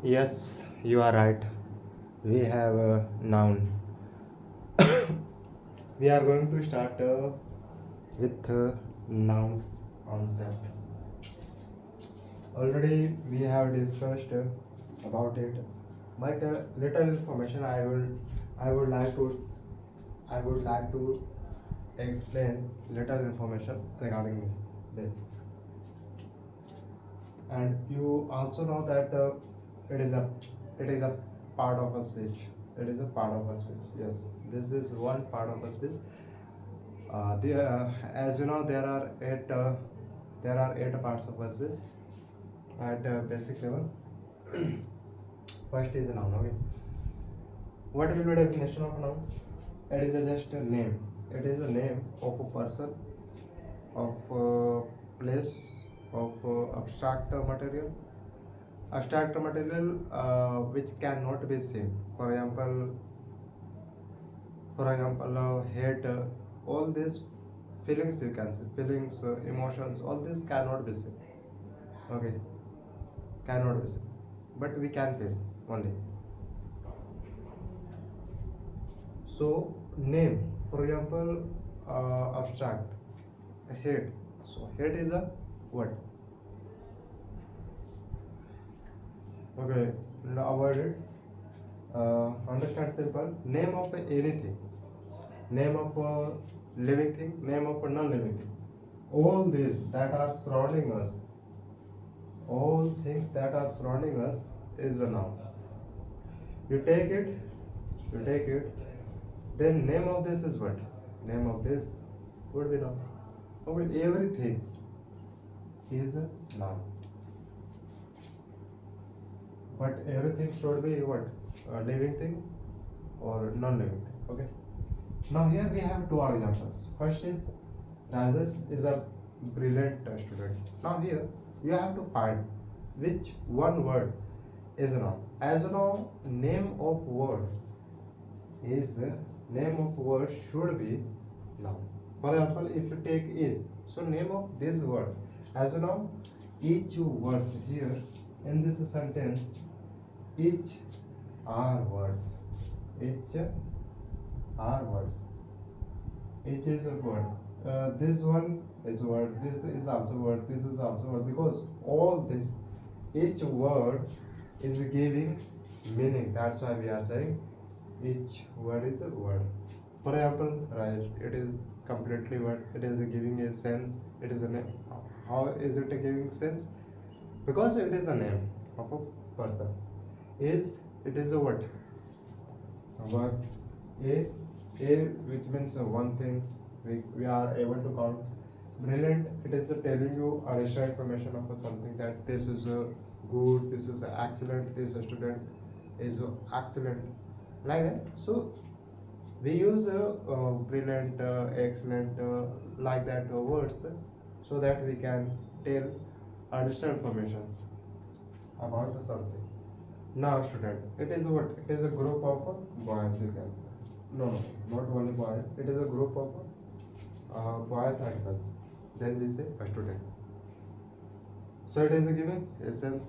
Yes, you are right. We have a noun. We are going to start with noun concept. Already we have discussed about it, but little information I would like to explain little information regarding this. And you also know that it is a it is a part of a speech. It is a part of a speech. Yes, this is one part of a speech. As you know, there are eight parts of a speech at basic level. First is a noun. Okay, what will be the definition of noun? It is just a name. It is a name of a person, of a place, of abstract material. Abstract material which cannot be seen. Hate, all these feelings you can see, feelings, emotions, all this cannot be seen. Okay, cannot be seen, but we can feel only. So name, for example, abstract, hate. So hate is a what? Okay, now avoid it. Understand simple. Name of anything, name of a living thing, name of a non-living thing. All these that are surrounding us, all things that are surrounding us is a noun. You take it, then name of this is what? Name of this would be noun. Okay, everything is a noun. But everything should be what? A living thing or non-living thing. Okay. Now here we have two examples. First is Rajesh is a brilliant student. Now here you have to find which one word is a noun. As you know, name of word should be noun. For example, if you take is, so name of this word. As you know, each words here in this sentence, each are words. Each are words. Each is a word. This one is word. This is also word. This is also word. Because all this, each word is giving meaning. That's why we are saying each word is a word. For example, right? It is completely word. It is giving a sense. It is a name. How is it giving sense? Because it is a name of a person. Is it is a what? A word. A which means one thing we are able to count. Brilliant, it is telling you additional information of something, that this is a good, this is a excellent, this student is a excellent, like that. So we use brilliant, excellent, like that words, so that we can tell additional information about something. Now student, it is what? It is a group of boys, you can say. No, not only boy. It is a group of boys and girls. Then we say a student. So it is a giving essence.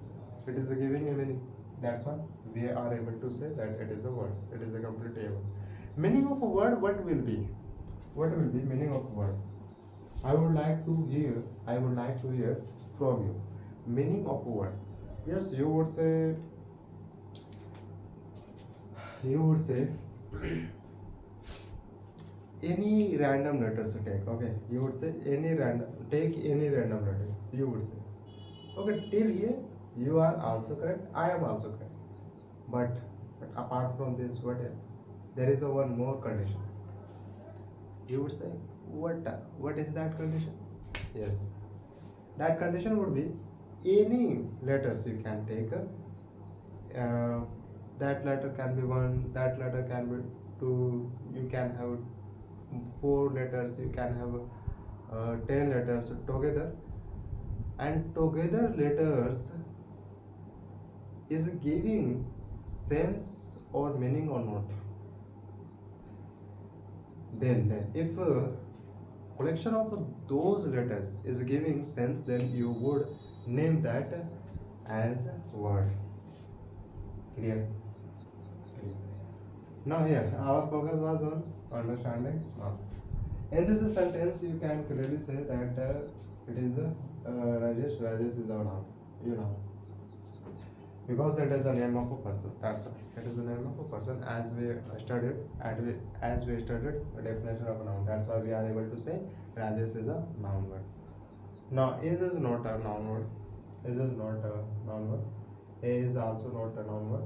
It is a giving a meaning. That's why we are able to say that it is a word. It is a complete word. Meaning of a word, what will be? What will be meaning of a word? I would like to hear. I would like to hear from you. Meaning of a word. Yes, you would say. You would say. Any random letters take. Okay, you would say take any random letter. You would say. Okay, till here you are also correct. I am also correct. But apart from this, what else? There is a one more condition. You would say, what is that condition? Yes, that condition would be any letters you can take. That letter can be one. That letter can be two. You can have four letters. You can have 10 letters together, and together letters is giving sense or meaning or not. Then if a collection of those letters is giving sense, then you would name that as word. Clear? Clear. Now here, our focus was on understanding noun. In this sentence, you can clearly say that it is Rajesh. Rajesh is a noun. You know, because it is the name of a person. That's all. It is the name of a person as we studied. As we studied the definition of a noun. That's why we are able to say Rajesh is a noun word. Now, is not a noun word. Is not a noun word. A is also not a noun word.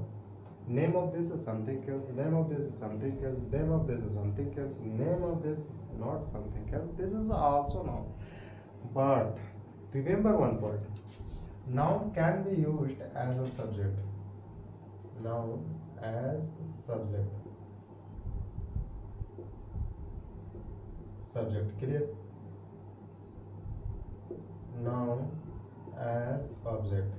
Name of this is something else. Name of this is something else. Name of this is something else. Name of this is not something else. This is also noun. But remember one point. Noun can be used as a subject. Noun as subject. Subject. Clear? Noun as object.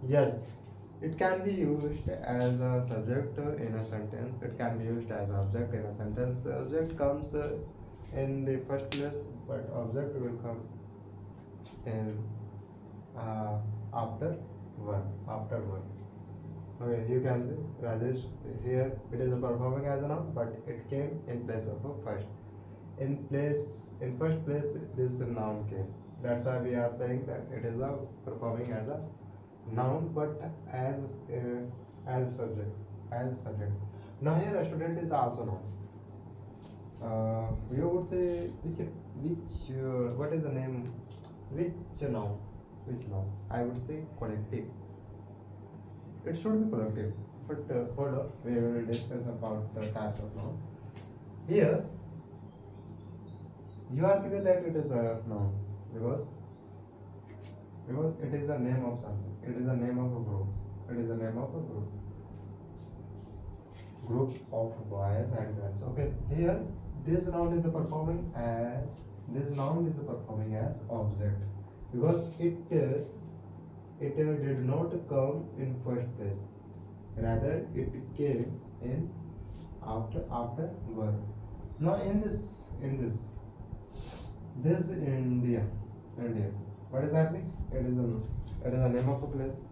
Yes, it can be used as a subject in a sentence. It can be used as object in a sentence. Subject comes in the first place, but object will come in after one. After one. Okay, you can see Rajesh here. It is performing as a noun, but it came in place of a first. In first place, this noun came. That's why we are saying that it is performing as a noun, but as subject. Now here a student is also noun. You would say which what is the name? Which noun? Which noun? I would say collective. It should be collective, but hold up, we will discuss about the types of noun. Here, you are clear that it is a noun because it is a name of something. It is a name of a group. It is a name of a group. Group of boys and girls. Okay, here this noun is performing as object because it did not come in first place. Rather, it came in after verb. Now in this India. What is happening? It is a name of a place.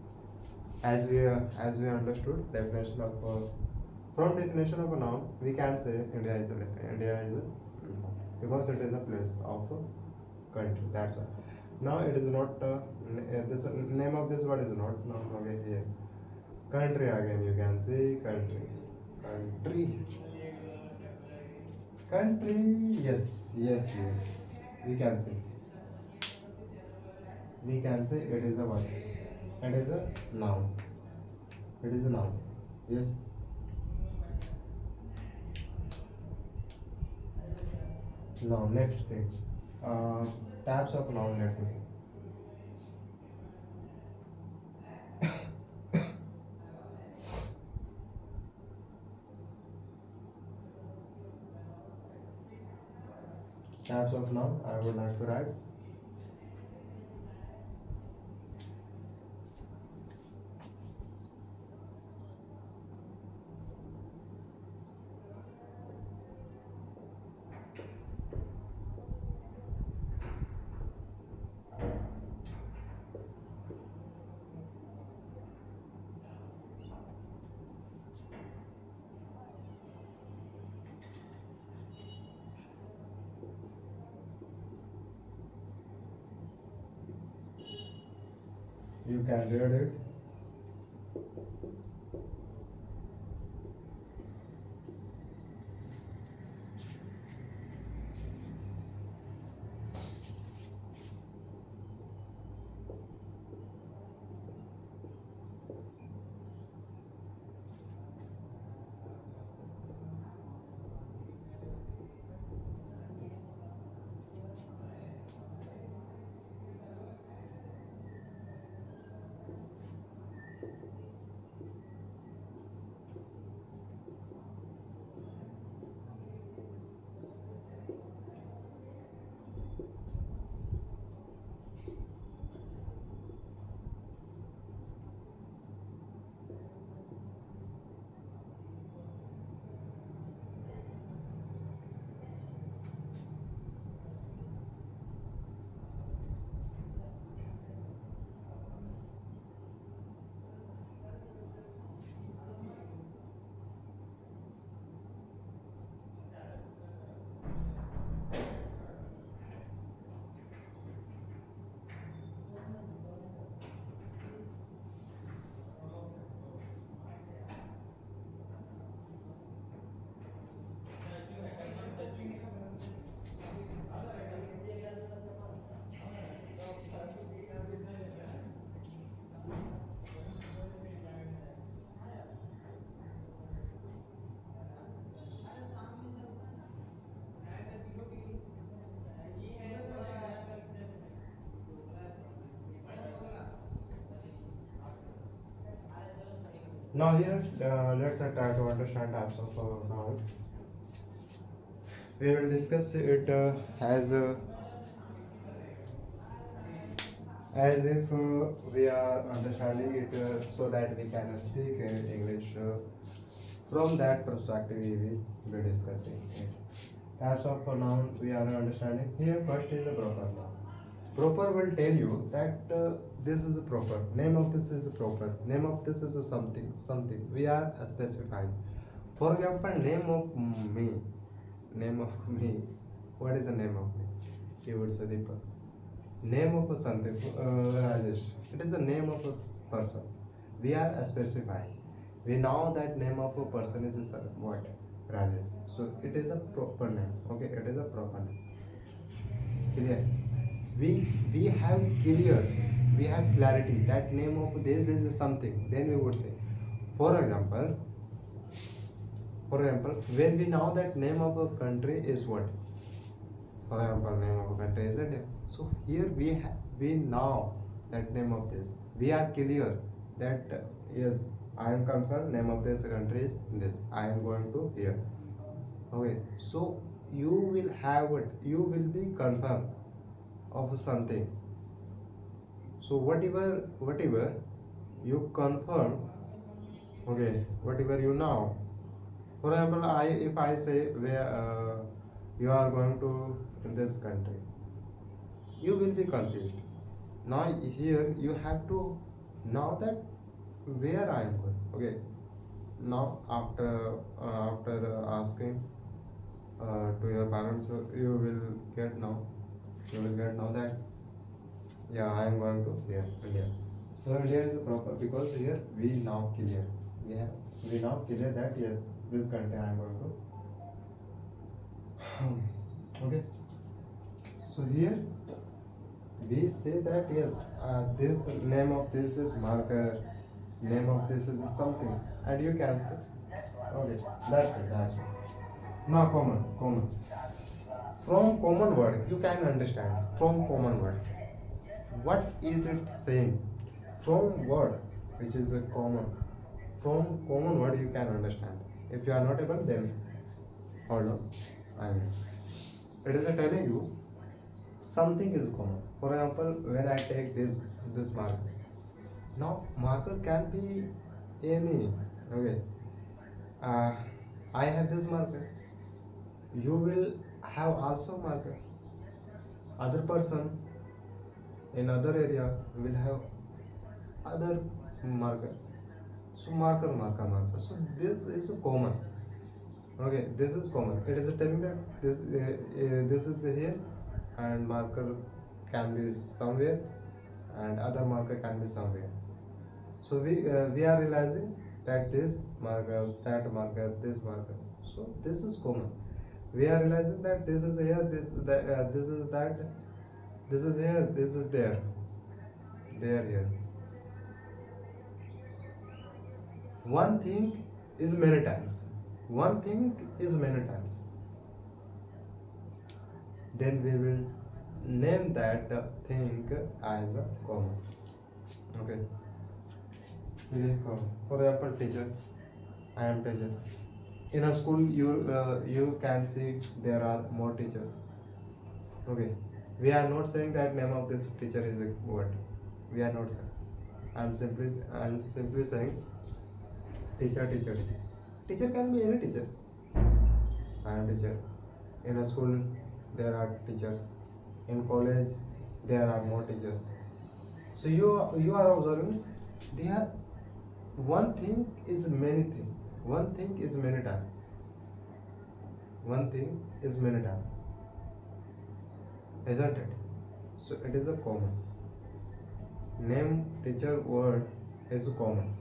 As we understood definition of from definition of a noun, we can say India is because it is a place of a country. That's all. Now it is not this name of this word is not noun. Okay, here country again. You can say country. Yes. We can say. It is a what? It is a noun. It is a noun. Yes. Now next thing. Types of noun. Let's see. Types of noun. I would like to write. You can read it. Now here, let's try to understand types of noun. We will discuss it as if we are understanding it so that we can speak in English. From that perspective, we will be discussing it. Types of noun we are understanding. Here, first is a proper noun. Proper will tell you that this is a proper. Name of this is a proper. Name of this is a something. Something. We are specifying. For example, name of me. Name of me. What is the name of me? You would say Deepak. Name of a something, Rajesh. It is the name of a person. We are specifying. We know that name of a person is a what? Rajesh. So it is a proper name. Okay, it is a proper name. Clear? We have clear. We have clarity that name of this is something. Then we would say, for example, when we know that name of a country is what? For example, name of a country is India. So here we know that name of this. We are clear that yes, I am confirmed. Name of this country is this. I am going to here. Okay. So you will have it. You will be confirmed of something. So whatever you confirm. Okay. Whatever you know. For example, if I say where you are going to this country, you will be confused. Now here you have to know that where I am going. Okay. Now after asking to your parents, you will get know that yeah, I am going to here India. So India is proper because here we now clear. We now clear that yes, this country I am going to. Okay. So here we say that yes, this name of this is marker, name of this is something, and you can say okay, that's it. Now common. From common word you can understand. From common word, what is it saying? From word which is a common. From common word you can understand. If you are not able, then hold on. It is telling you something is common. For example, when I take this marker, now marker can be any. Okay, I have this marker. You will have also marker. Other person in other area will have other marker. So marker. So this is common. Okay, this is common. It is telling that this is here, and marker can be somewhere, and other marker can be somewhere. So we are realizing that this marker, that marker, this marker. So this is common. We are realizing that this is here, this is that, this is that, this is here, this is there, here. One thing is many times. One thing is many times. Then we will name that thing as a common. Okay. For example, teacher. I am teacher. In a school, you can see there are more teachers. Okay. We are not saying that name of this teacher is a what. We are not saying. I am simply saying teacher. Teacher can be any teacher. I am teacher. In a school, there are teachers. In college, there are more teachers. So you are observing, there one thing is many things. One thing is many times. One thing is many times. Isn't it? So it is a common. Name, teacher, word is common.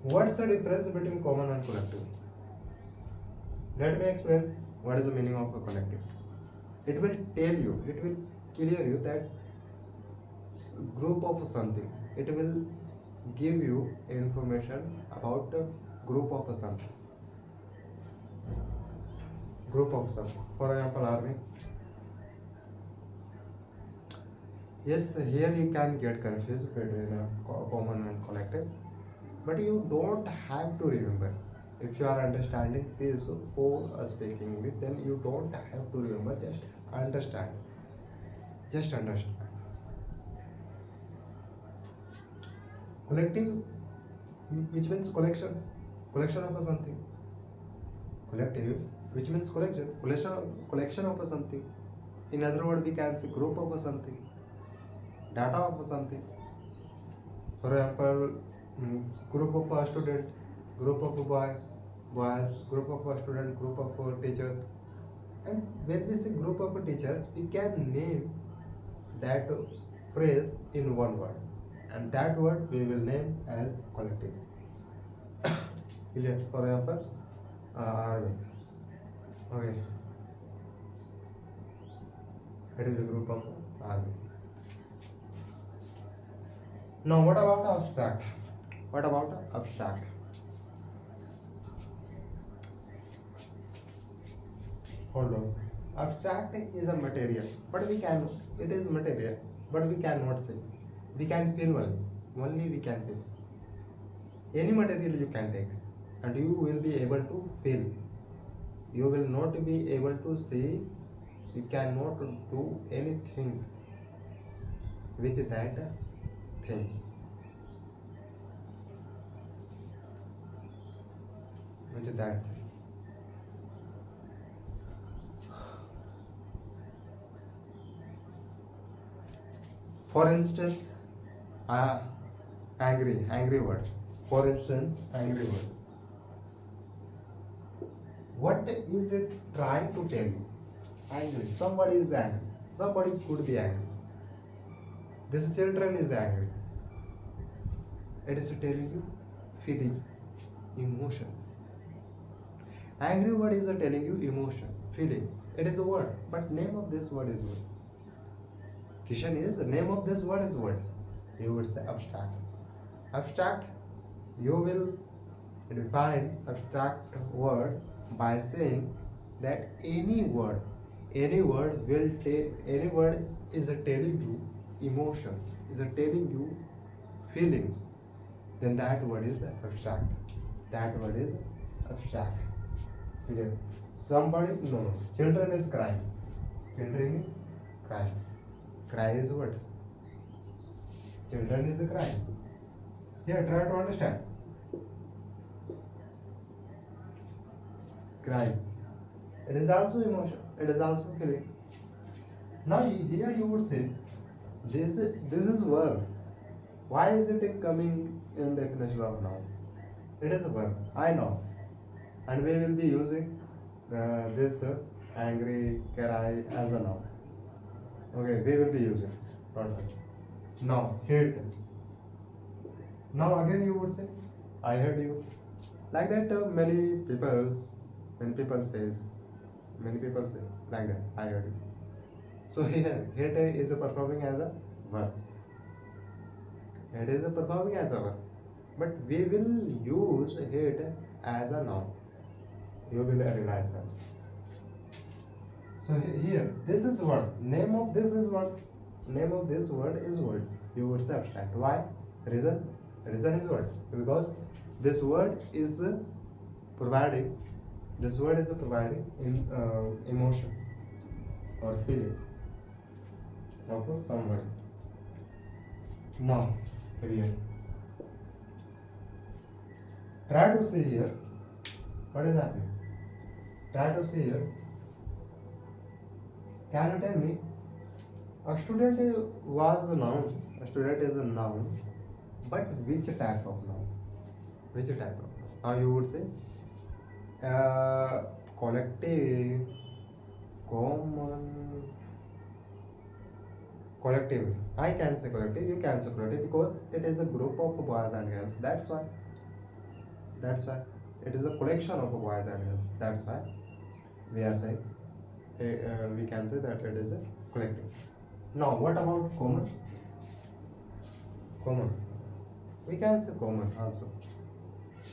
What's the difference between common and collective? Let me explain what is the meaning of a collective. It will tell you, it will clear you that group of something. It will give you information about the group of something. Group of something. For example, army. Yes, here you can get confused between common and collective, but you don't have to remember. If you are understanding this whole speaking English, then you don't have to remember. Just understand. Just understand. Collective, which means collection of a something. Collective, which means collection of a something. In other words, we can say group of a something, data of a something. For example, group of a student, group of a boys, group of a student, group of teachers. And when we say group of teachers, we can name that phrase in one word, and that word we will name as collective. Clear? For example, army. Okay, it is a group of army. Now, what about abstract? What about abstract? Hold on. Abstract is a material, but it is material, but we cannot say. We can feel only we can feel. Any material you can take, and you will be able to feel. You will not be able to see. You cannot do anything with that thing. With that thing. For instance, angry word. For instance, angry word. What is it trying to tell you? Angry. Somebody is angry. Somebody could be angry. This children is angry. It is telling you feeling, emotion. Angry word is telling you emotion, feeling. It is a word, but name of this word is what? Question is, the name of this word is what? You would say abstract. Abstract, you will define abstract word by saying that any word is telling you emotion, is telling you feelings, then that word is abstract. That word is abstract. Clear? Somebody, no, children is crying. Children is crying. Cry is what? Children is crying. Here, try to understand. Crying. It is also emotion. It is also feeling. Now here you would say, this is verb. Why is it coming in definition of noun? It is a verb. I know. And we will be using this angry, cry as a noun. Okay, we will be using. Now, hate. Now again you would say, I heard you. Like that many people say like that, I heard you. So here, hate is performing as a verb. It is performing as a verb. But we will use hate as a noun. You will realize that. So here, this is word. Name of this is what? Name of this word is word. You would say abstract. Why? Reason? Reason is what? Because this word is providing in emotion or feeling of somebody. Now, clear. Try to see here. What is happening? Try to see here. Can you tell me? A student was a noun. A student is a noun. But which type of noun? Which type of noun? Now you would say collective, common, collective. I can say collective, you can say collective because it is a group of boys and girls. That's why. It is a collection of boys and girls. That's why we are saying, we can say that it is a collective. Now, what about common? Common. We can say common also.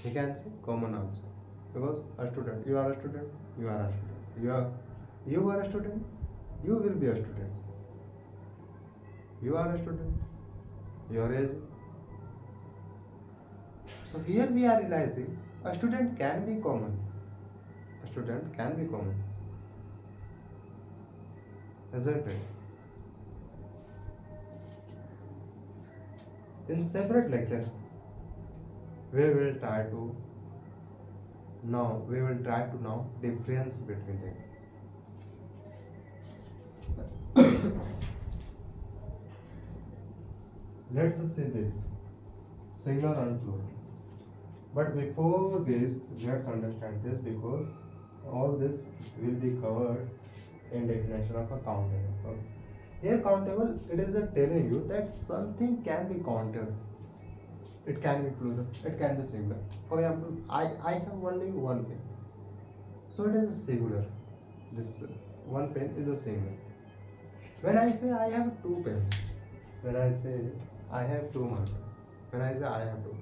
We can say common also. Because a student, you are a student, you are a student. You are a student, you will be a student. You are a student. Your age. So here we are realizing a student can be common. A student can be common. Isn't it? In separate lecture, we will try to now difference between them. Let's see this singular and plural. But before this, let's understand this because all this will be covered in definition of a countable. Okay? Here countable, it is telling you that something can be counted. It can be plural, it can be singular. For example, I have only one pen. So it is singular. This one pen is a singular. When I say I have two pens, when I say I have two markers, when I say I have two,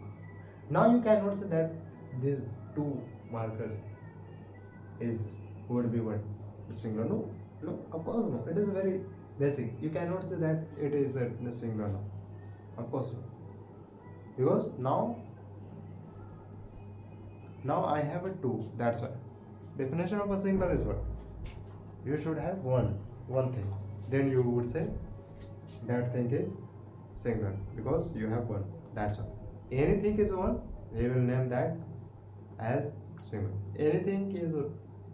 now you cannot say that these two markers is would be what singular. No, of course no. It is very basic. You cannot say that it is a singular now. Of course no. Because now I have a two. That's why. Definition of a singular is what? You should have one thing. Then you would say that thing is singular because you have one. That's all. Anything is one, we will name that as singular. Anything is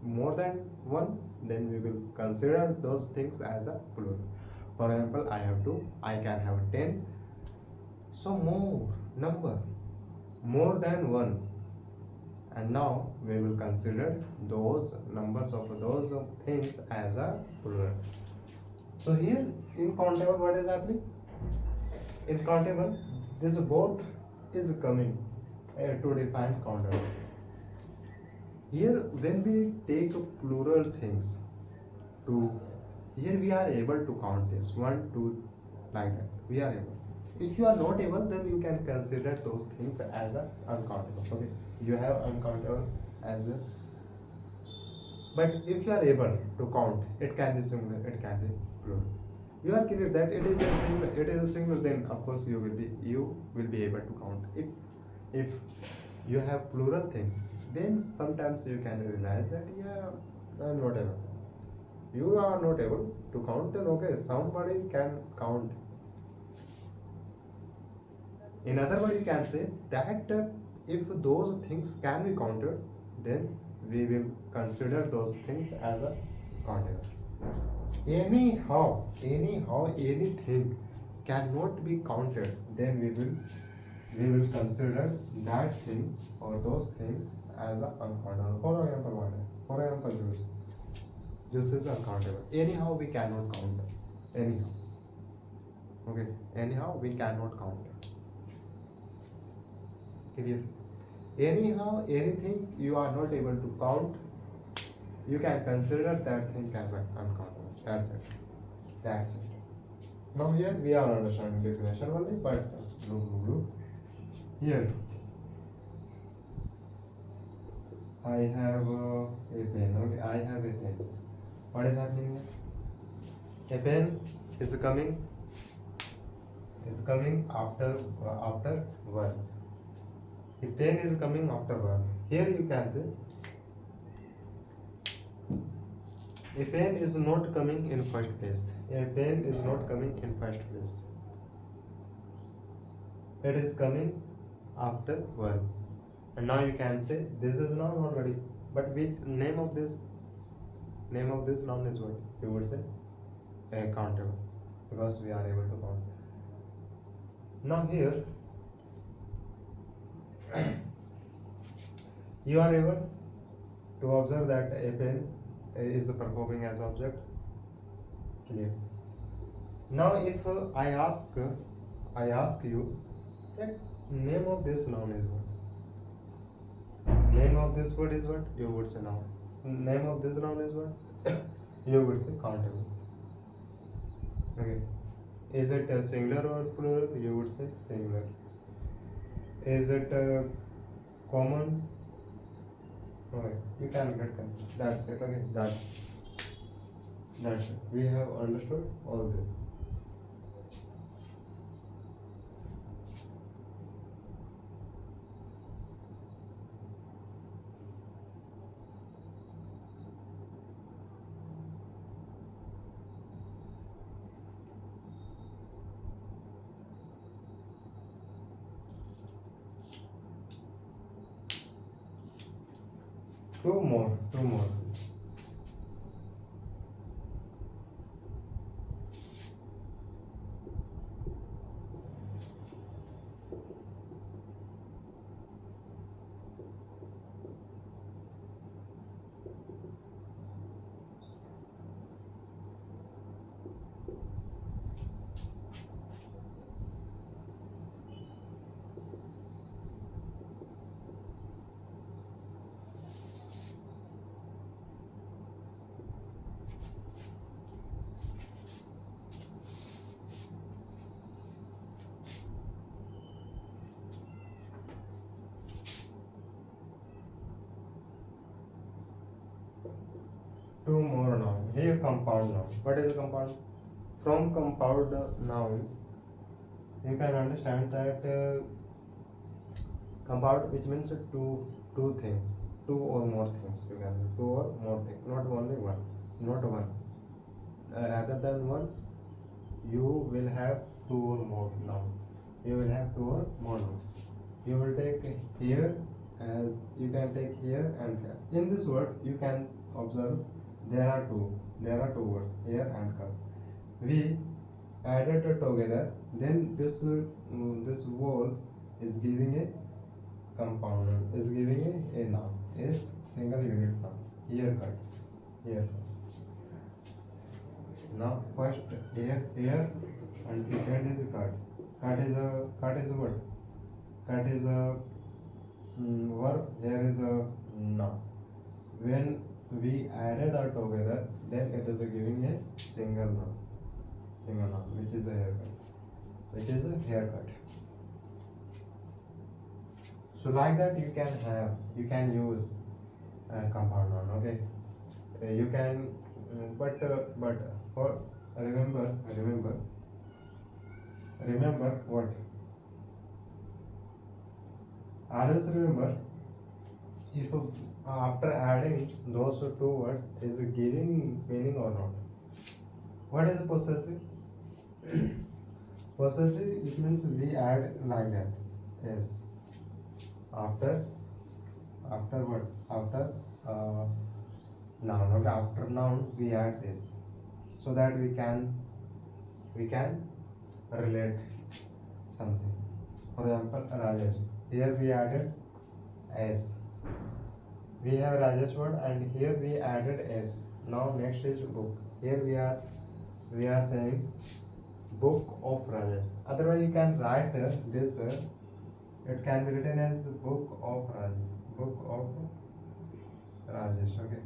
more than one, then we will consider those things as a plural. For example, I have two, I can have 10. So more number, more than one. And now we will consider those numbers of those things as a plural. So here in countable, what is happening? In countable, this both is coming to define countable. Here when we take plural things to, here we are able to count this 1, 2 like that. We are able. If you are not able, then you can consider those things as a uncountable. Okay, you have uncountable as a. But if you are able to count, it can be singular, it can be plural. You are clear that it is a singular, then of course you will be able to count. If you have plural things, then sometimes you can realize that I am not able. You are not able to count, then okay, somebody can count. In other words, you can say that if those things can be counted, then we will consider those things as a countable. Anyhow, anything cannot be counted, then we will consider that thing or those things as a uncountable. For example, what? For example, juice is uncountable. Anyhow, we cannot count. Anyhow, okay. Anyhow, we cannot count. Clear? Anyhow, anything you are not able to count, you can consider that thing as uncountable. That's it. Now here we are understanding definition only, but here I have a pen. Okay, I have a pen. What is happening here? A pen is coming after verb. A pen is coming after verb. Here you can say a pen is not coming in first place. A pen is not coming in first place. It is coming after verb. And now you can say this is noun already. But which name of this noun is what? You would say countable, because we are able to count. Now here you are able to observe that a pen is performing as object. Clear? Now if I ask you that name of this noun is what? Name of this word is what? You would say noun. Name of this noun is what? You would say countable. Okay. Is it a singular or plural? You would say singular. Is it common? Okay, you can get confused. That's it. Okay, that's it. We have understood all this. Two more. Two more noun. Here compound noun. What is a compound? From compound noun, you can understand that compound, which means two things, two or more things. You can two or more things, not only one, not one. Rather than one, you will have two or more noun. You will have two or more noun. You will take here as you can take here and here. In this word, you can observe there are two words here and come. We added it together, then this whole is giving a compound, is giving a noun, a single unit noun. Here cut. Now first here and second is cut. Cut is a what? Cut is a verb. Here is a noun. When we added all together, then it is giving a single noun, which is a haircut. So like that you can use compound noun. Okay, you can, but for remember what? Always remember, if after adding those two words is giving meaning or not. What is possessive? Possessive, it means we add like that. Yes. After what? After noun. Okay, after noun we add this, so that we can relate something. For example, Rajesh. Here we added S. We have Rajesh word and here we added S. Now next is book. Here we are saying book of Rajesh. Otherwise you can write this. It can be written as book of Rajesh. Book of Rajesh. Okay.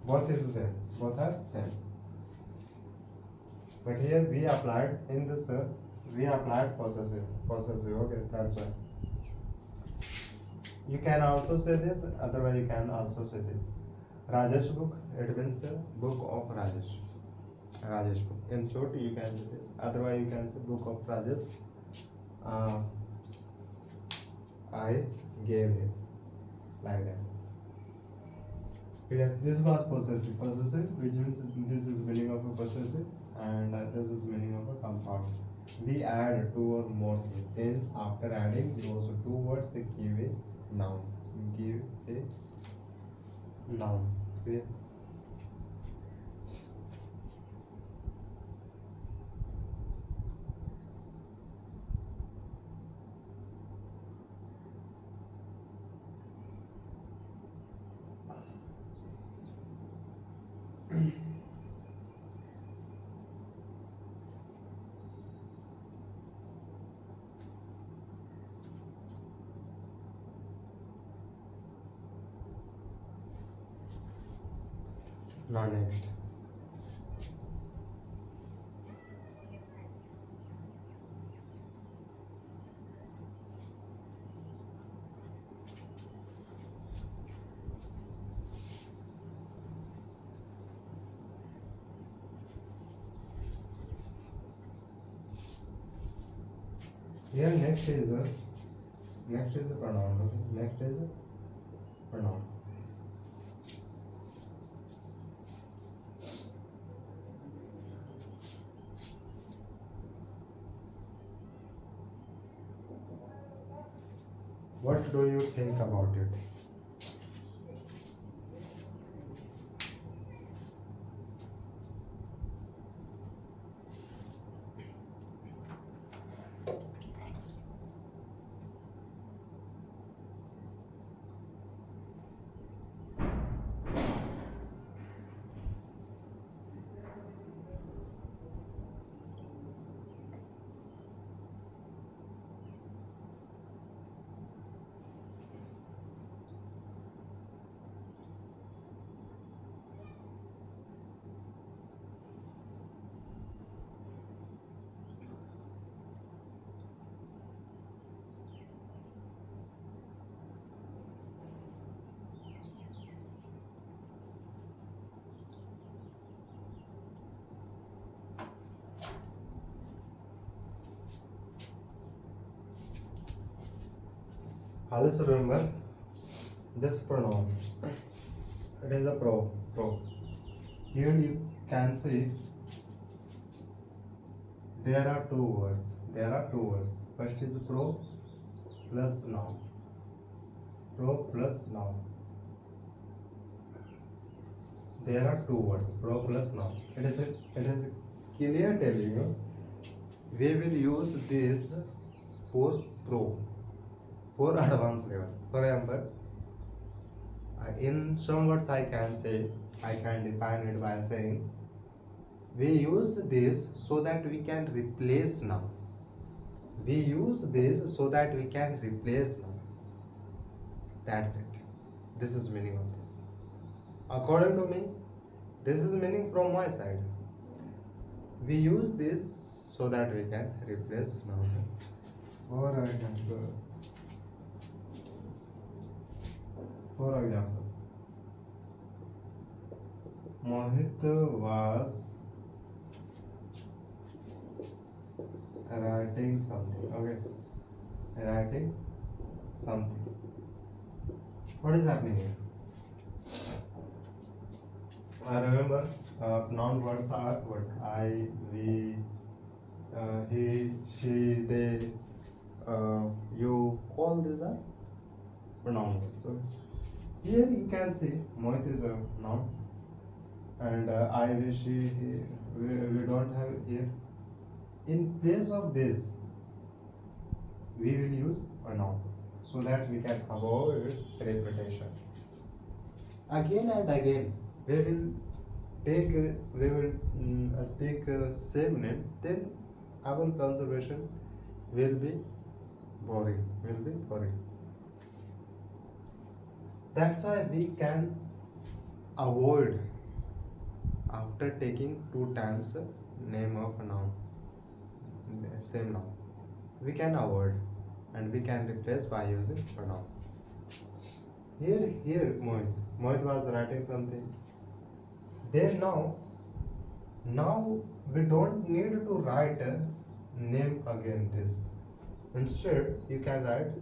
Both is the same. Both are same. But here we applied in this. We applied possessive. Okay, that's why. You can also say this. Otherwise you can also say this. Rajesh book. It means book of Rajesh. Rajesh book. In short, you can say this. Otherwise, you can say book of Rajesh. I gave him, like that. This was possessive. Possessive, which means this is meaning of a possessive, and this is meaning of a compound. We add two or more things. Then after adding those two words, give a noun. Give a noun. Clear? Now next. Here next is a pronoun. Okay? Next is a pronoun. What do you think about it? Always remember this pronoun. It is a pro. Here you can see there are two words. First is pro plus noun. Pro plus noun. There are two words, pro plus noun. It is clear telling you we will use this for pro, for advanced level. For example, in some words I can define it by saying we use this so that we can replace noun. We use this so that we can replace noun. That's it. This is meaning of this. According to me, this is meaning from my side. We use this so that we can replace noun. For example, Mohit was writing something. Okay, writing something. What is happening here? I remember noun words are what? I, we, he, she, they, you. All these are pronoun words. So here you can see Mohit is a noun, and I, we, she, he. We don't have here. In place of this, we will use a noun so that we can avoid repetition. Again and again, we will speak same name, then our conservation will be boring. That's why we can avoid after taking two times name of a noun, same noun. We can avoid and we can replace by using pronoun. Here, Mohit was writing something. Then now we don't need to write a name again. This instead you can write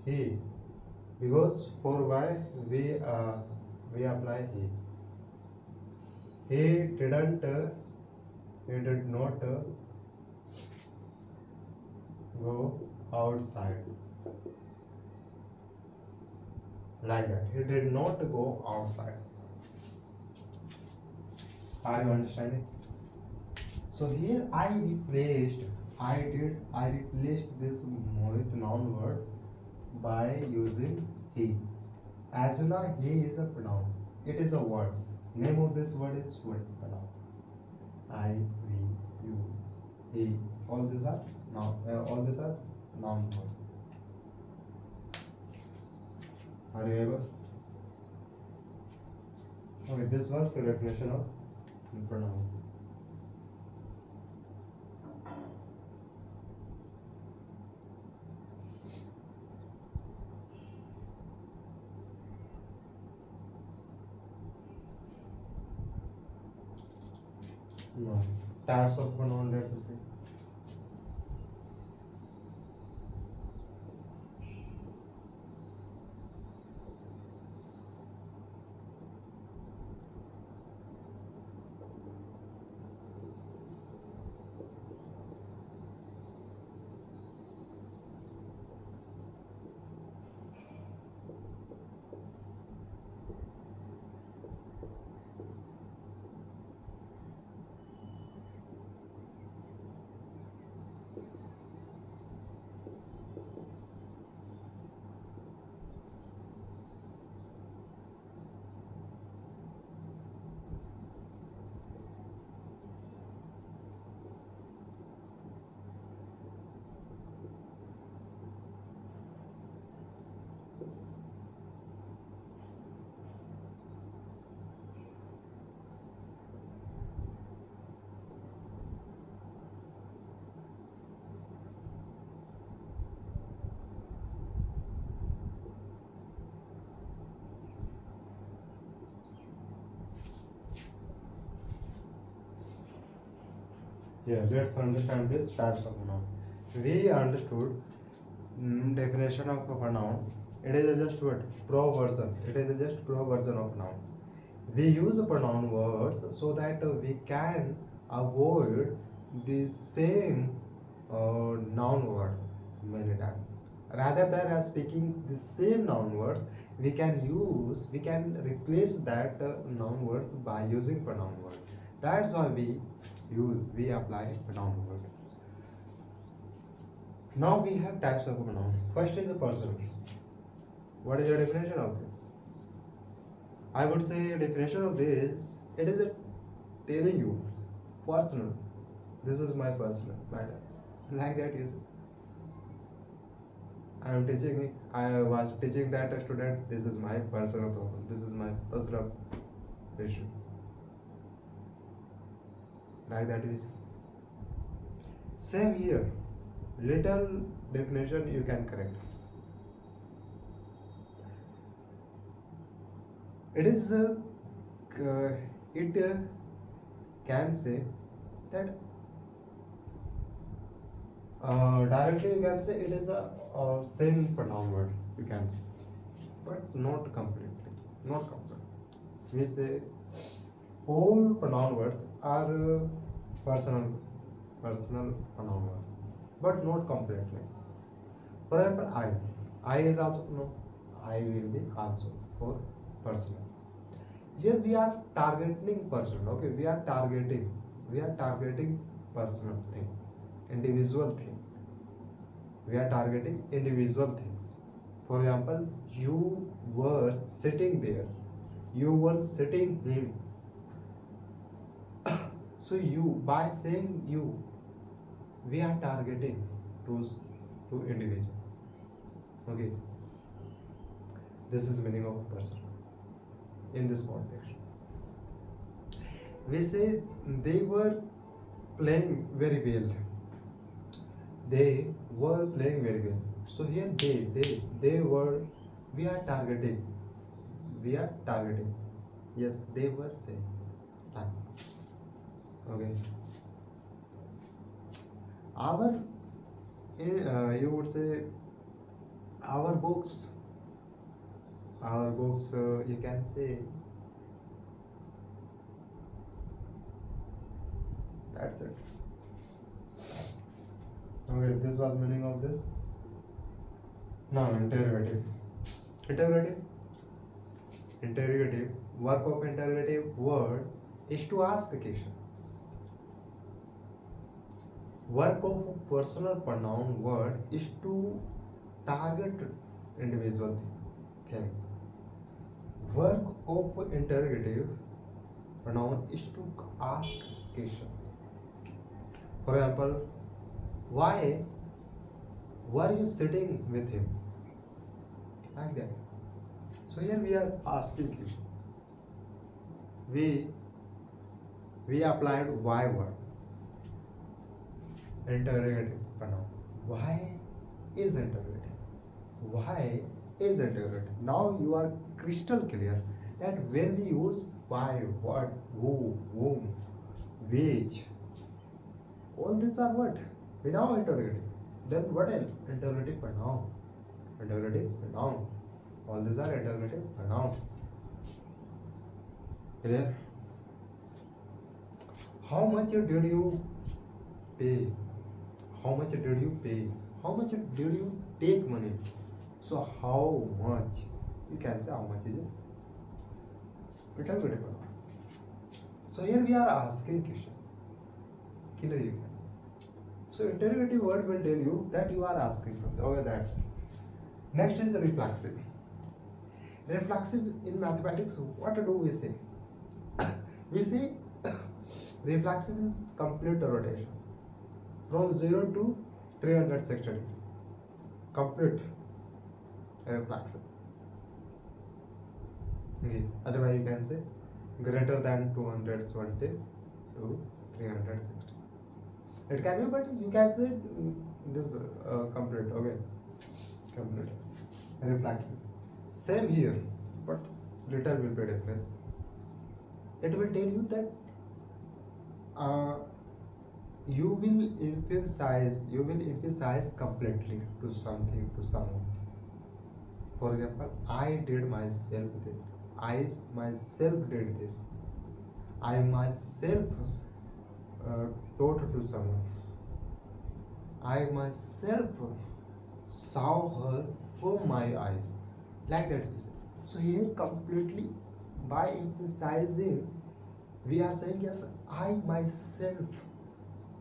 he, because for why we apply he. He did not go outside. Like that. He did not go outside. Are you understanding? So here I replaced this Mohit noun word by using he. As you know, he is a pronoun. It is a word. Name of this word is what? Pronoun. I, we, you, he. All these are noun words. Are you able? Okay, this was the definition of pronoun. No. Types of pronoun, let's say. Here, let's understand this types of noun. We understood definition of a noun. It is just what proversion. It is just proversion of noun. We use pronoun words so that we can avoid the same noun word many times. Rather than speaking the same noun words, we can replace that noun words by using pronoun word. That's why we apply pronoun word. Now we have types of pronoun. First is a person. What is the definition of this? I would say definition of this, it is a telling you personal. This is my personal matter. Like that is. I was teaching that student, this is my personal problem. This is my personal issue. Like that is. Same here. Little definition you can correct. It is it can say that directly you can say it is a same pronoun word you can say, but not completely. Not completely. We say all pronoun words are personal pronoun words, but not completely. For example, I is also no. I will be also for personal. Here we are targeting person. Okay, we are targeting personal thing, individual thing. We are targeting individual things. For example, you were sitting there. You were sitting him. So you, by saying you, we are targeting to individual. Okay. This is meaning of person in this context. We say they were playing very well. They were playing very well. So here they were, we are targeting. Yes, they were saying. Okay. Our you would say our books you can say that's it. Okay, this was meaning of this. Now interrogative work of interrogative word is to ask a question. Work of a personal pronoun word is to target individual thing. Work of interrogative pronoun is to ask question. For example, why were you sitting with him? Like that. So here we are asking question. We applied why word. Interrogative pronoun. Why is interrogative? Why is interrogative? Now you are crystal clear that when we use why, what, who, whom, which, all these are what? We now interrogative. Then what else? Interrogative pronoun. All these are interrogative pronoun. Clear? How much did you pay? How much did you pay? How much did you take money? So how much? You can say how much is it? Interrogative pronoun. So here we are asking question. Clear you can say. So interrogative word will tell you that you are asking something. Okay, that. Next is reflexive. Reflexive in mathematics, what do we say? We say reflexive is complete rotation from 0 to 360. Complete reflexive. Okay. Otherwise you can say greater than 220 to 360. It can be, but you can say this complete. Okay, complete reflexive. Same here, but little will be difference. It will tell you that you will emphasize completely to something, to someone. For example, I did myself this. I myself did this. I myself uh, taught to someone. I myself saw her from my eyes. Like that we say. So here completely by emphasizing we are saying yes, I myself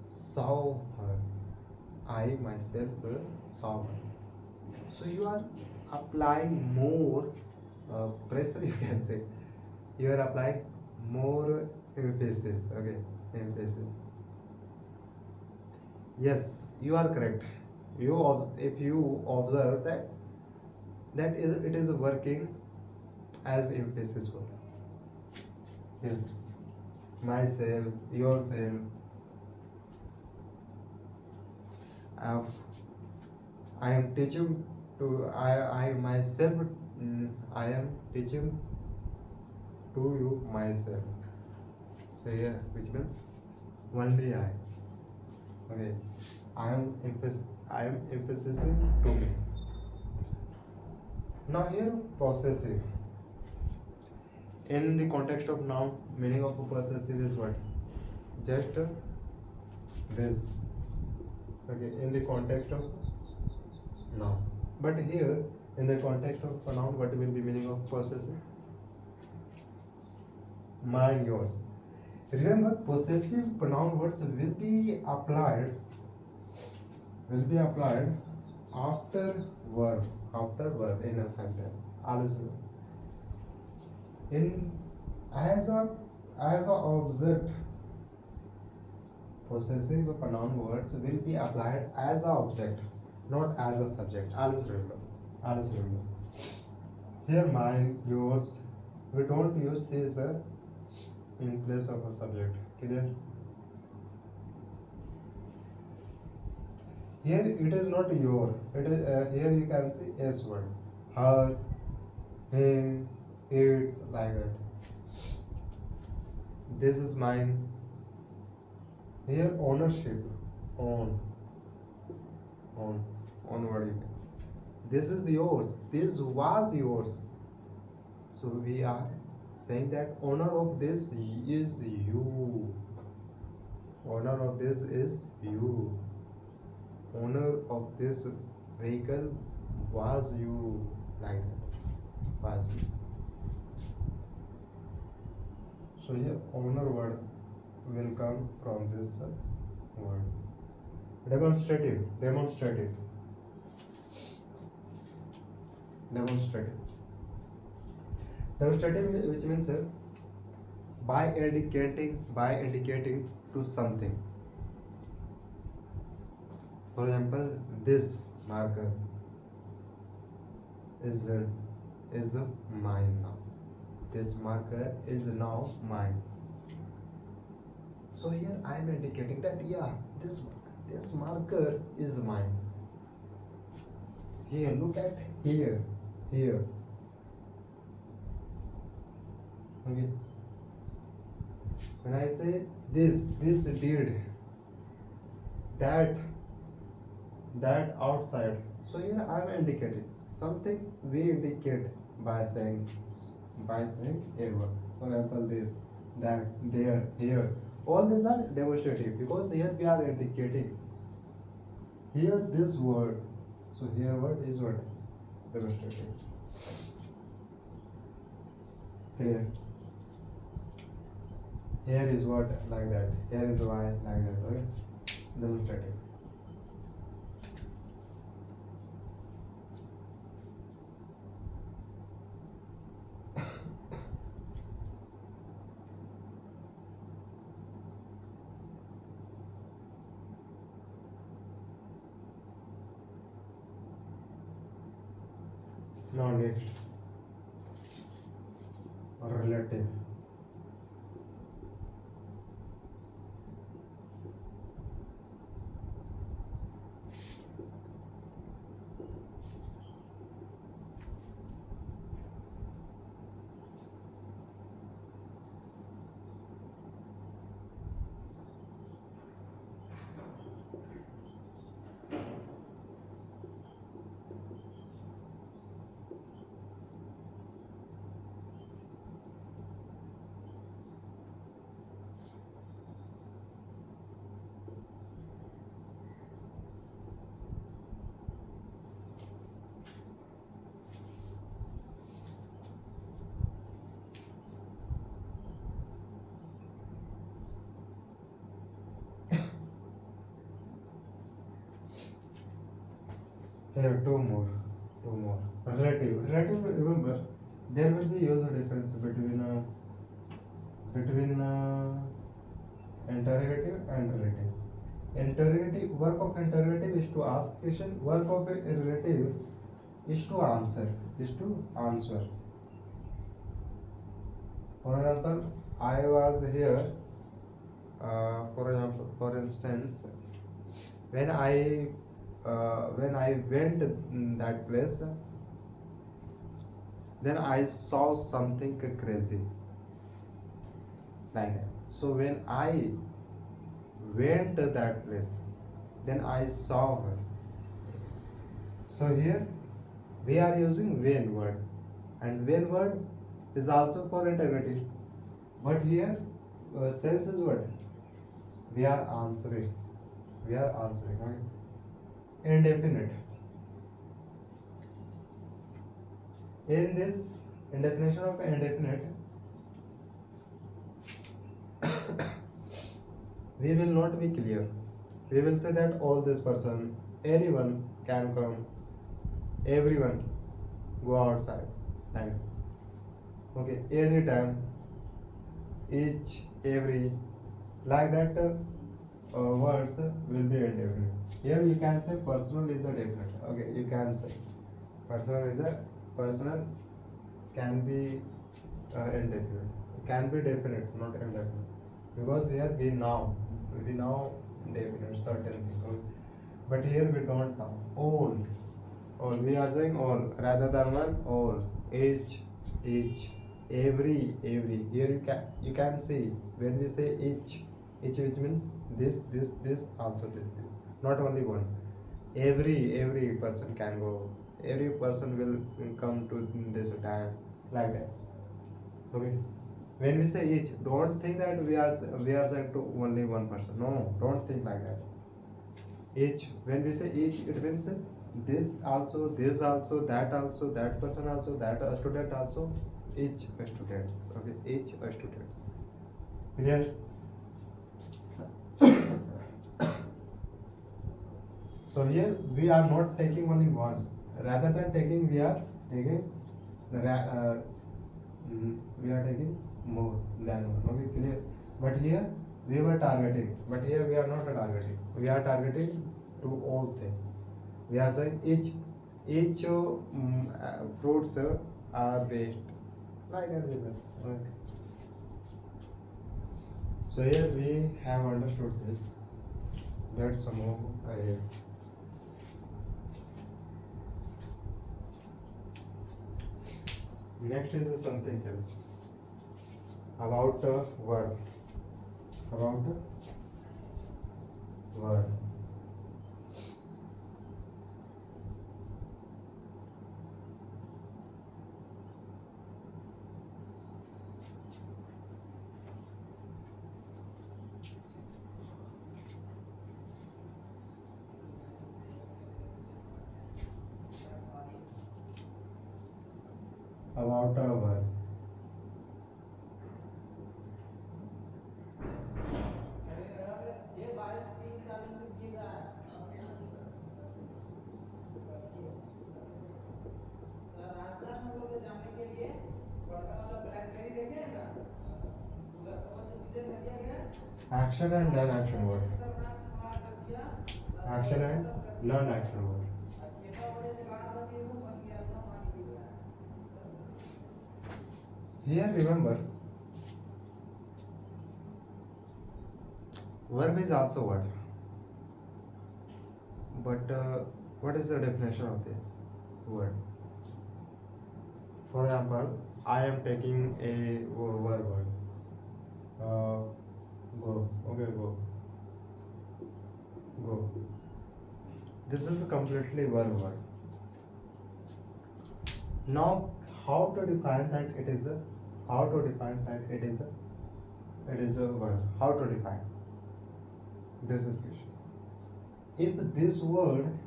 saw her. I myself saw her. So you are applying more pressure, you can say. You are applying more emphasis. Okay, emphasis. Yes, you are correct. If you observe that it is working as emphasis for. Yes, myself, yourself. I I am teaching to I myself. I am teaching to you myself. So yeah, which means only I. Okay, I am emphasizing to me. Now here possessive. In the context of noun, meaning of a possessive is what? Just this. Okay, in the context of noun. But here, in the context of a noun, what will be meaning of possessive? Mine, yours. Remember, possessive pronoun words will be applied after verb in a sentence. Also, in as a object, possessive pronoun words will be applied as a object, not as a subject. Always remember. Always remember. Here, mine, yours. We don't use this in place of a subject. Clear? Here it is not your. It is here you can see S word. Hers, him, its, like that. This is mine. Here ownership, own word you can say. This is yours. This was yours. So we are saying that owner of this is you. Owner of this is you. Owner of this vehicle was you, like that. Was you. So here owner word will come from this word. Demonstrative. Demonstrative, which means by indicating to something. For example, this marker is mine now. This marker is now mine. So here I am indicating that this marker is mine. Here, look at here. Okay. When I say this did that outside. So here I am indicating something. We indicate by saying ever. For example, this, that, there, here. All these are demonstrative because here we are indicating. Here this word. So here word is what? Demonstrative. Clear? Here is what, like that. Here is why, like that. Okay? Demonstrative. Now next, relative. Here two more. Relative. Remember, there will be huge difference between interrogative and relative. Interrogative work of interrogative is to ask question. Work of a relative is to answer. Is to answer. For example, I was here. For instance, when I went in that place, then I saw something crazy like that. So when I went to that place, then I saw her. So here we are using when word, and when word is also for interrogative. But here sense is what we are answering. We are answering. Okay? Indefinite. In this, in definition of indefinite, we will not be clear. We will say that all this person, anyone can come, everyone go outside. Like, okay, anytime, each, every, like that words will be indefinite. Here you can say personal is a definite. Okay, you can say personal can be indefinite. Can be definite, not indefinite. Because here we know definite certain thing. Okay? But here we don't know. All we are saying all rather than one. All, each, every. Here you can see when we say each which means this also this. Not only one. Every person can go. Every person will come to this time, like that. Okay. When we say each, don't think that we are saying to only one person. No, don't think like that. Each, when we say each, it means this also, that person also, that student also, each students. Okay, each students. Clear? So here we are not taking only one. Rather than taking, we are taking we are taking more than one. Okay, clear? But here we were targeting. But here we are not targeting. We are targeting to all things. We are saying each fruits are based like that. Okay. So here we have understood this. Let's move ahead. Next is something else about verb. About verb. About a verb. Action and non-action word. Action and non-action word. Here remember, verb is also word. But what is the definition of this word? For example, I am taking a verb word. Go. Okay, go. Go. This is a completely verb word. Now, how to define that it is a verb? How to define? This is question. If this word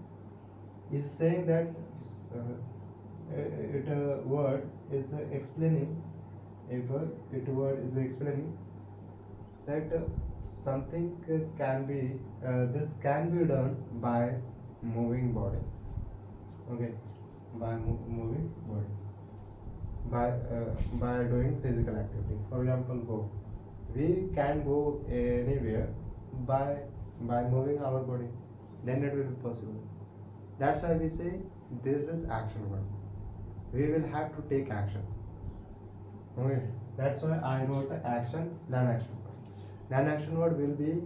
is saying that word is explaining, if it word is explaining that something can be this can be done by moving body. Okay, by moving body, by doing physical activity. For example, go. We can go anywhere by moving our body. Then it will be possible. That's why we say this is action word. We will have to take action. Okay, that's why I wrote action, non-action word. Non-action word will be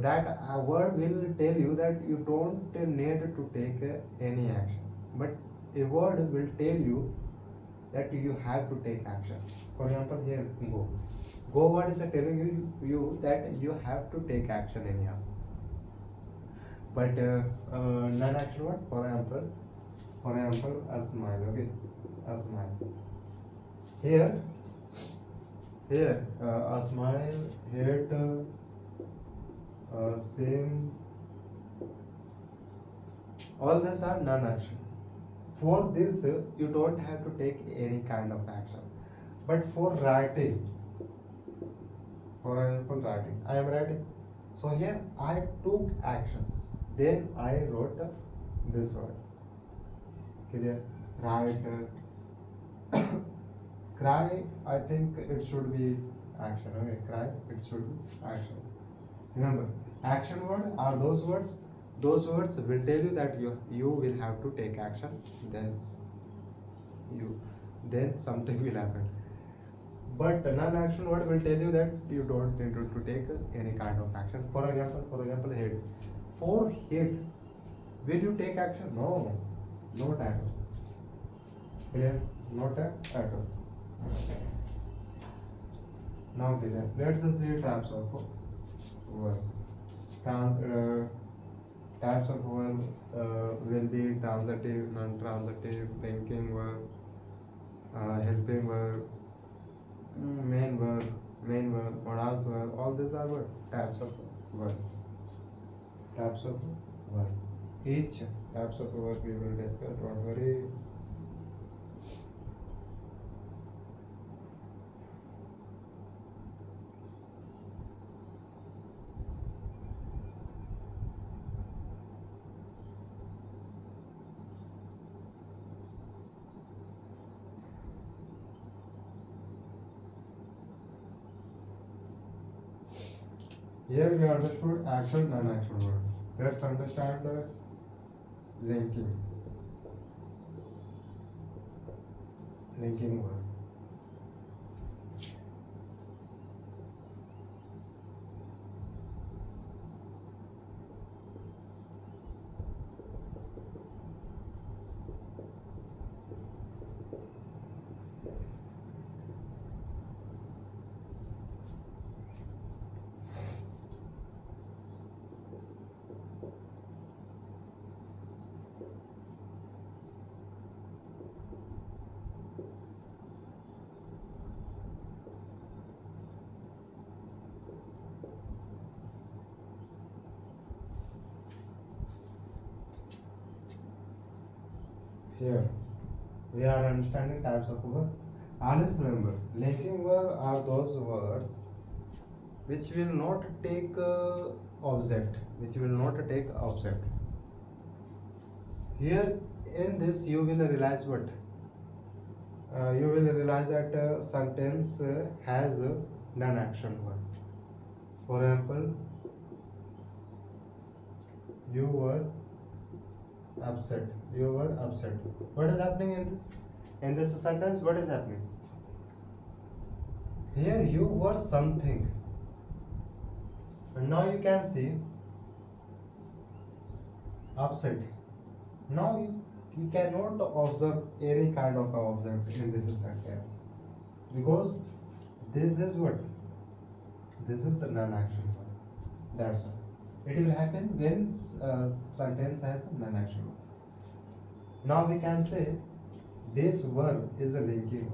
that word will tell you that you don't need to take any action, but a word will tell you that you have to take action. For example, here go. Go word is telling you that you have to take action anyhow. But non-action word, for example, a smile. Okay, a smile. Here, a smile. Here, same. All these are non-action. For this, you don't have to take any kind of action. But for writing, for example, writing, I am writing. So here I took action. Then I wrote this word. Clear? Write. Cry. I think it should be action. Okay, cry. It should be action. Remember, action word are those words. Those words will tell you that you will have to take action. Then something will happen. But non-action word will tell you that you don't need to take any kind of action. For example, head. For head, will you take action? No, not at all. Clear? Not at all. Now clear. Let's see types of verb. Types of verb will be transitive, non-transitive, linking verb, helping verb, main verb, modals verb. All these are what types of verb. Types of verb. Each types of verb we will discuss. Don't worry. Here we understood action and non-action word. Let's understand the linking. Linking word. Here we are understanding types of verb. Always remember, linking verb are those words which will not take object. Here in this you will realize what? You will realize that sentence has a non-action word. For example, you were upset. What is happening in this? In this sentence, what is happening? Here you were something. And now you can see upset. Now you cannot observe any kind of object in this sentence. Because this is what? This is a non-action word. That's all. It will happen when sentence has a non-action word. Now we can say this verb is a linking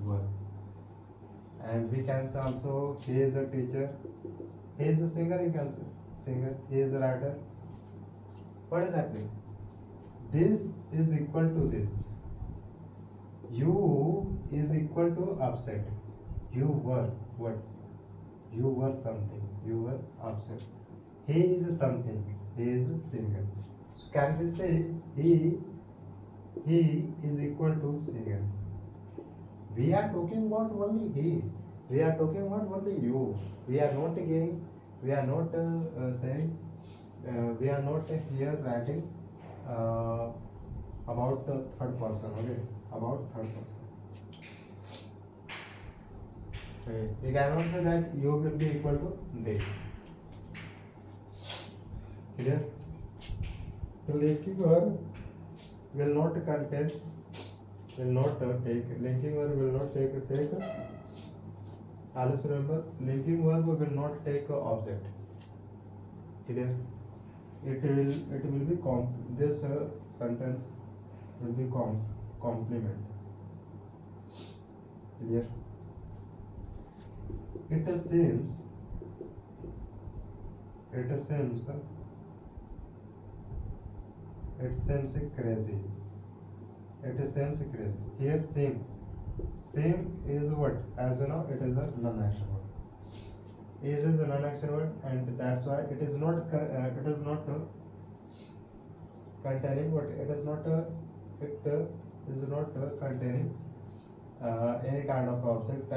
verb. And we can say also he is a teacher, he is a singer. You can say singer. He is a writer. What is happening? This is equal to this. You is equal to upset. You were what? You were something. You were upset. He is something. He is single. So can we say he is equal to single? We are talking about only he. We are talking about only you. We are not again. We are not saying. We are not here writing about third person. Okay, about third person. Okay. We cannot say that you will be equal to they. Clear? The linking verb will not contain, will not take, linking verb will not take. Always remember, linking verb will not take object. Clear? It will be this sentence will be complement. Clear? It seems crazy. It seems crazy. Here seem is what? As you know, it is a non-action word. Is a non-action word, and that's why it is not containing what? It is not containing any kind of object.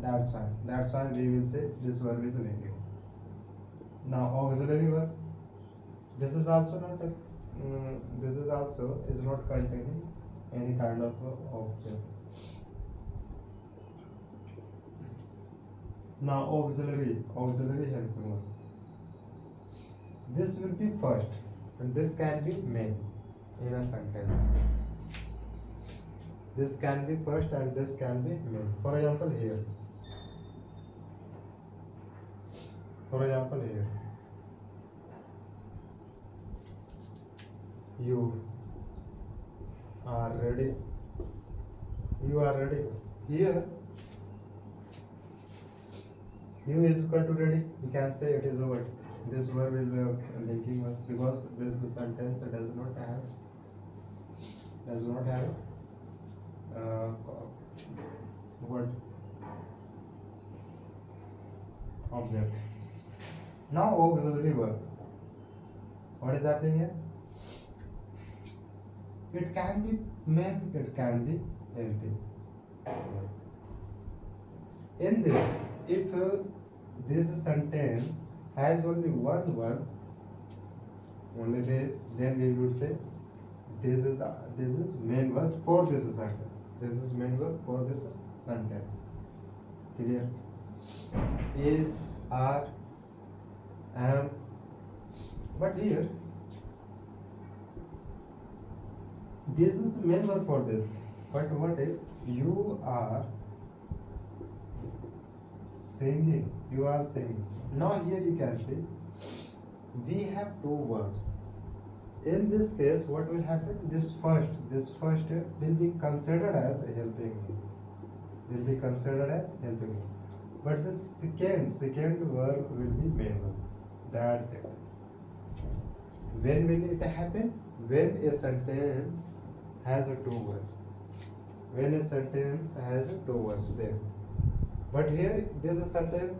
That's why we will say this verb is linking. Now auxiliary verb. This is also not is not containing any kind of object. Now auxiliary helping verb. This will be first, and this can be main in a sentence. This can be first and this can be main. For example, here. You are ready. Here, you is equal to ready. We can say it is a word. This verb is a linking verb because this sentence does not have word object. Now auxiliary verb. What is happening here? It can be main, it can be helping. In this, if this sentence has only one verb, only this, then we would say this is main verb for this sentence. This is main verb for this sentence. Clear? Is, are, am. But here, this is main verb for this. But what if you are singing? You are singing. Now here you can see we have two verbs. In this case, what will happen? This first will be considered as helping me. But the second verb will be main verb. That's it. When will it happen? When a sentence has a two words. Then. But here this sentence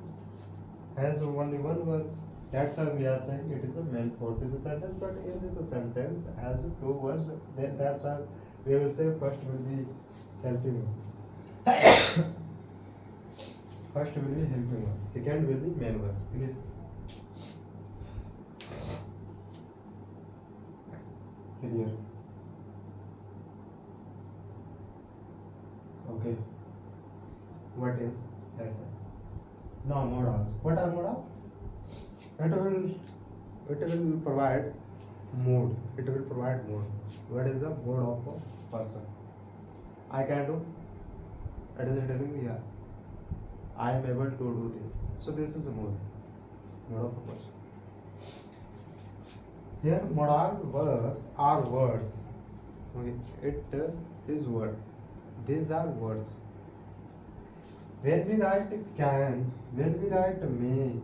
has only one word. That's why we are saying it is a main for this sentence. But in this sentence has two words. Then that's why we will say first will be helping verb. First will be helping verb. Second will be main verb. Clear? Okay. What else? That's it. Now modals. What are modals? It will provide mood. What is the mood of a person? I can do. It is telling me, yeah, I am able to do this. So this is a mood of a person. Here modal verbs are words. Okay. It is word. These are words. When we write can, when we write may,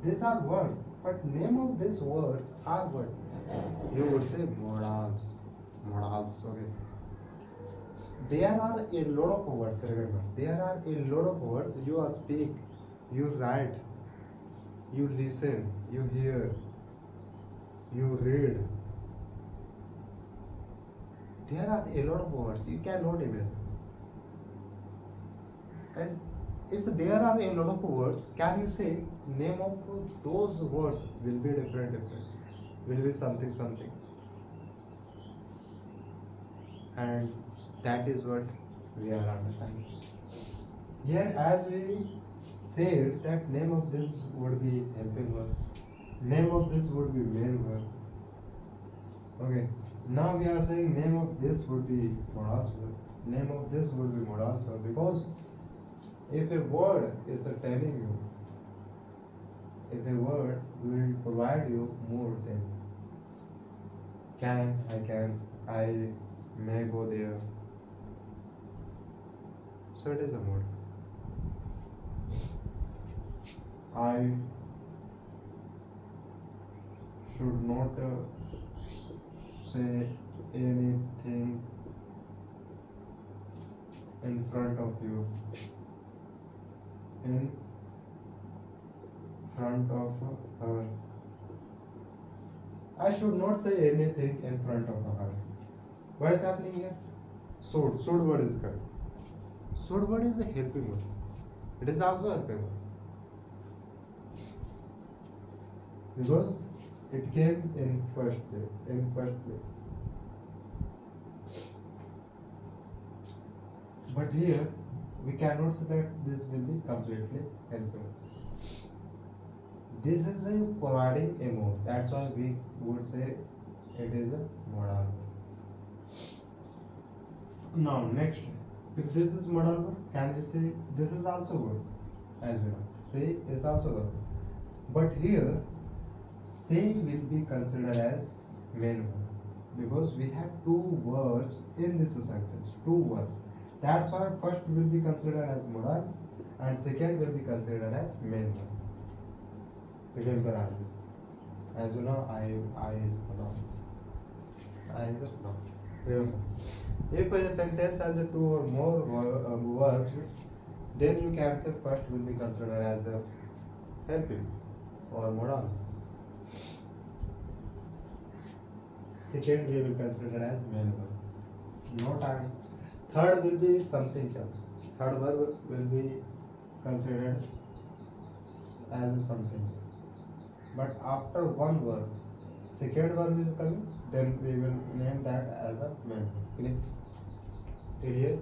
these are words. But name of these words are what? You would say modals. Okay. There are a lot of words. Remember, there are a lot of words. You speak, you write, you listen, you hear, you read. There are a lot of words you cannot imagine. And if there are a lot of words, can you say name of those words will be different, will be something something, and that is what we are understanding. Here, as we said, that name of this would be helping verb, name of this would be main verb. Okay. Now we are saying name of this would be modals verb. Name of this would be modals verb, because if a word is telling you, if a word will provide you more than can, I may go there. So it is a mode. I should not say anything in front of you. In front of her. I should not say anything in front of her. What is happening here? Should. Should word is correct. Should word is a helping word. It is also a helping word. Because it came in first place. But here we cannot say that this will be completely helping. This is a providing a mode. That's why we would say it is a modal. Now next, if this is modal, can we say this is also good as well? Say is also good. But here say will be considered as main verb, because we have two verbs in this sentence, two verbs. That's why first will be considered as modal and second will be considered as main verb. Remember all this. As you know, I is a pronoun. I is a pronoun. Remember. If a sentence has a two or more verbs, then you can say first will be considered as a helping or modal. Second we will consider as main verb. No time. Third will be something else. Third verb will be considered as something. But after one verb, second verb is coming, then we will name that as a main verb. Clear?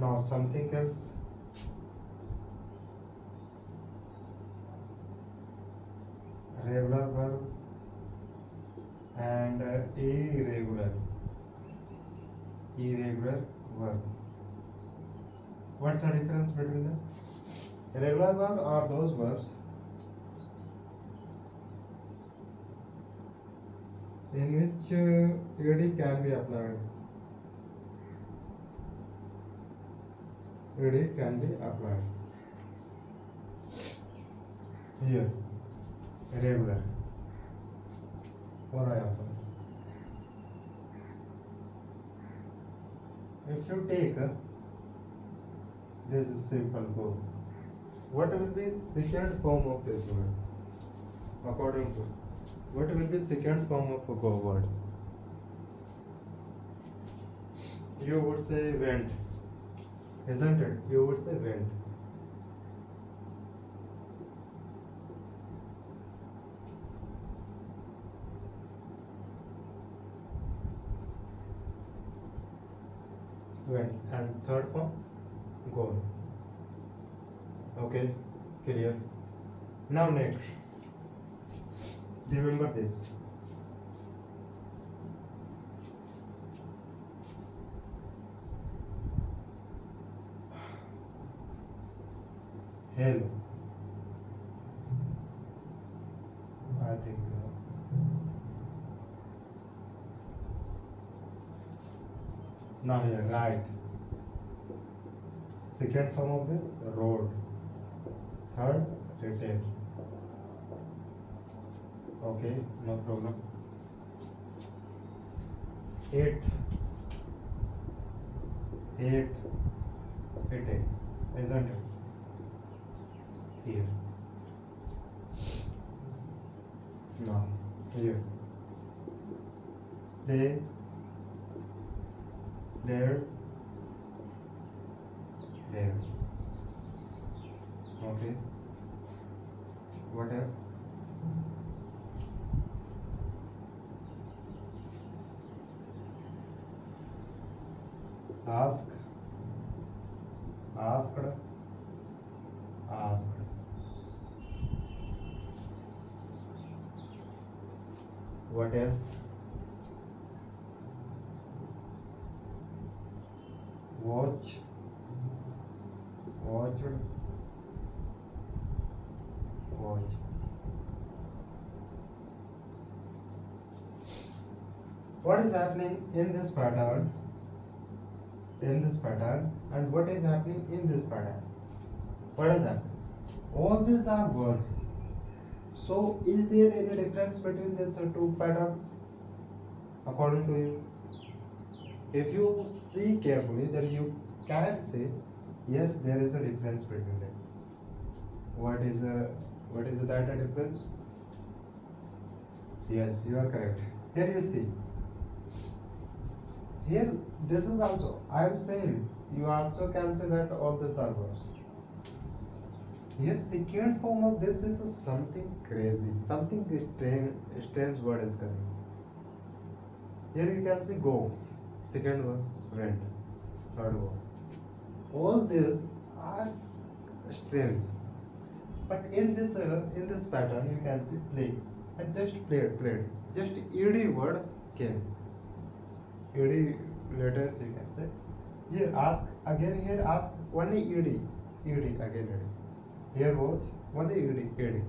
Now something else. Regular verb and irregular verb. What's the difference between them? Regular verb are those verbs in which ed can be applied. Ed can be applied. Here, regular. Or I apply. If you take this is simple go, what will be second form of this word? According to what will be second form of a go word? You would say went, isn't it? You would say went. went, and third form gone. Okay, clear. Now next, remember this. Hello. I think now here right. Second form of this road. Third retail. Okay, no problem. 8 retail, isn't it? Here. Now here. There. Okay. What else? Asked. What else? Watched. What is happening in this pattern? And what is happening in this pattern? What is happening? All these are verbs. So, is there any difference between these two patterns? According to you, if you see carefully, then you can say, yes, there is a difference between them. What is that a difference? Yes, you are correct. Here you see. Here, this is also, I am saying, you also can say that all these are verbs. Here, second form of this is something crazy, something strange word is coming. Here you can see go, second verb, went, third verb. All these are strange. But in this pattern, you can see play, and just played. Just ed word came. Ed letters you can say. Here ask again. Here ask only ed again ed. Here was only ed.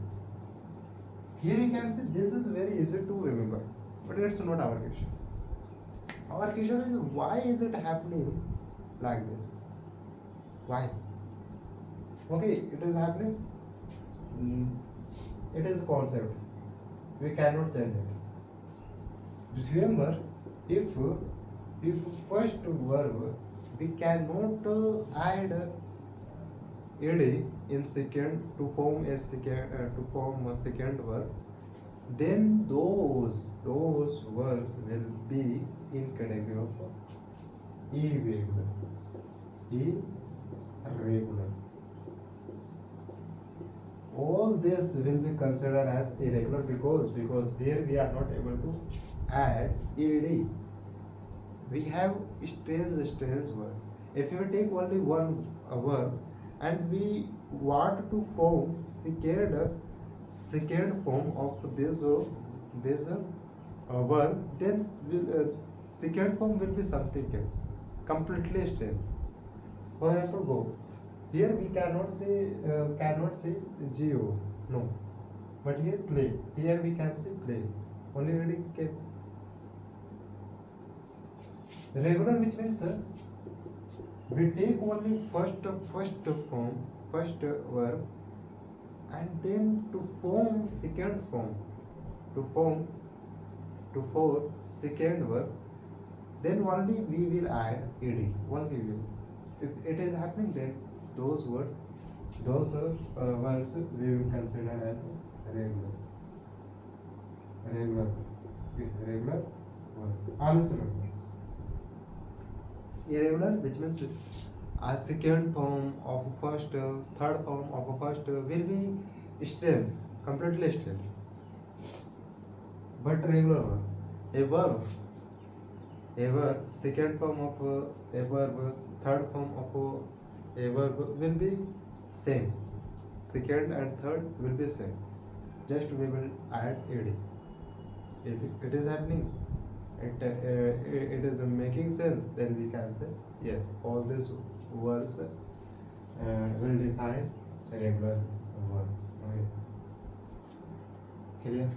Here you can see this is very easy to remember, but it's not our question. Our question is why is it happening like this? Why? Okay, it is happening. It is concept. We cannot change it. Remember, if first verb we cannot add ed in second to form a second verb, then those verbs will be in category of irregular. All this will be considered as irregular because here we are not able to add ed. We have strange word. If you take only one verb and we want to form second form of this verb, then second form will be something else, completely strange. For example, go. Here we cannot say geo, no. But here play. Here we can say play. Only reading came. Regular, which means we take only first form, first verb, and then to form second form, to form second verb, then only we will add ed. Only we. If it is happening, then those verbs we will consider as regular verb. Answer. Irregular, which means a second form of a first, third form of a first will be strange, completely strange. But regular verb, a ever second form of a verb, third form of a verb will be same. Second and third will be same. Just we will add ed. If it is happening, it is making sense, then we can say yes. All these verbs will define a regular verb. Okay. Clear?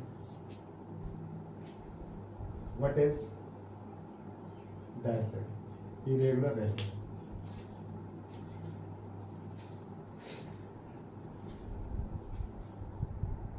What else? That's it. Irregular verb.